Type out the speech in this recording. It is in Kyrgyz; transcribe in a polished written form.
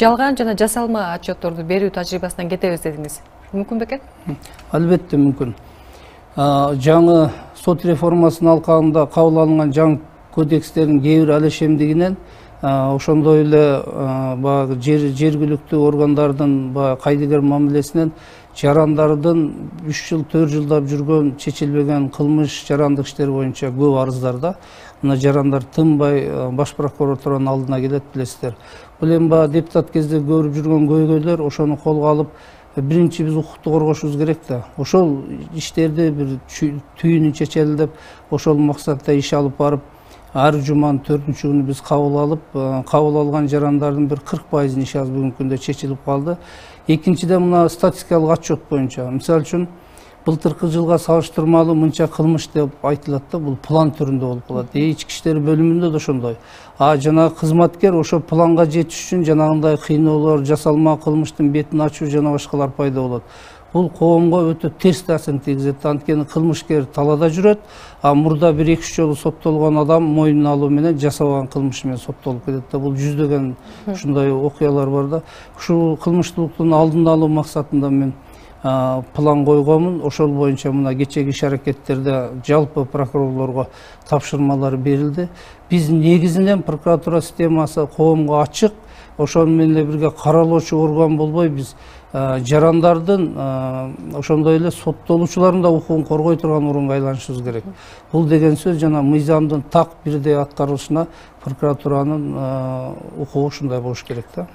жалган жана жасалма отчетторду берүү тажрыйбасынан кетебиз дедиңиз. Мүмкүн бекен? Албетте мүмкүн. Жаңы сот реформасынын алкагында кабыл алынган жаңы кодекстердин кээ бир алешемдигинен ошондой эле баягы жергиликтүү органдардын кайдыгер мамилесинен жарандардын 3 жыл 4 жылдап жүргөн чечилбеген кылмыш жарандык иштери боюнча көп арыздарда мына жарандар тынбай баш прокуратуранын алдына келет, билесиздер. Бул эми баягы депутат кезде көрүп жүргөн көйгөйлөр, ошону колго алып биринчи биз укукту коргошубуз керек да. Ошол иштерди бир түйүнүн чечели деп ошол максатта иш алып барып, ар жуманын 4-чү күнү биз кабыл алган жарандардын бир 40%-ын иш азыр бүгүнкү күндө чечилип калды. Экинчиден мына статистикалык отчет боюнча, мисалы үчүн былтыркы жылга салыштырмалуу мынча кылмыш деп айтылат да, бул план түрүндө болуп калат. Ички иштер бөлүмүндө да ошондой. Жанагы кызматкер ошо планга жетиш үчүн жанагындай кыйноолор, жасалма кылмыштын бетин ачуу жана башкалар пайда болот. Бул коомго өтө терс таасирин тийгизет. Анткени кылмышкер талаада жүрөт, мурда 1-2 жолу соттолгон адам мойнуна алуу менен жасаган кылмышы менен соттолуп кетет да. Бул жүздөгөн ушундай окуялар бар да. Ушул кылмыштуулуктун алдын алуу максатында мен план койгонмун. Ошол боюнча мына кечеги иш аракеттерде жалпы прокурорлорго тапшырмалар берилди. Биз негизинен прокуратура системасы коомго ачык, ошону менен бирге каралоочу орган болбой биз жарандардын ошондой эле соттолуучулардын да укугун коргой турган орунга айланышыбыз керек. Бул деген сөз жана мыйзамдын так бирдей аткарылышына прокуратуранын укугу ушундай болуш керек да.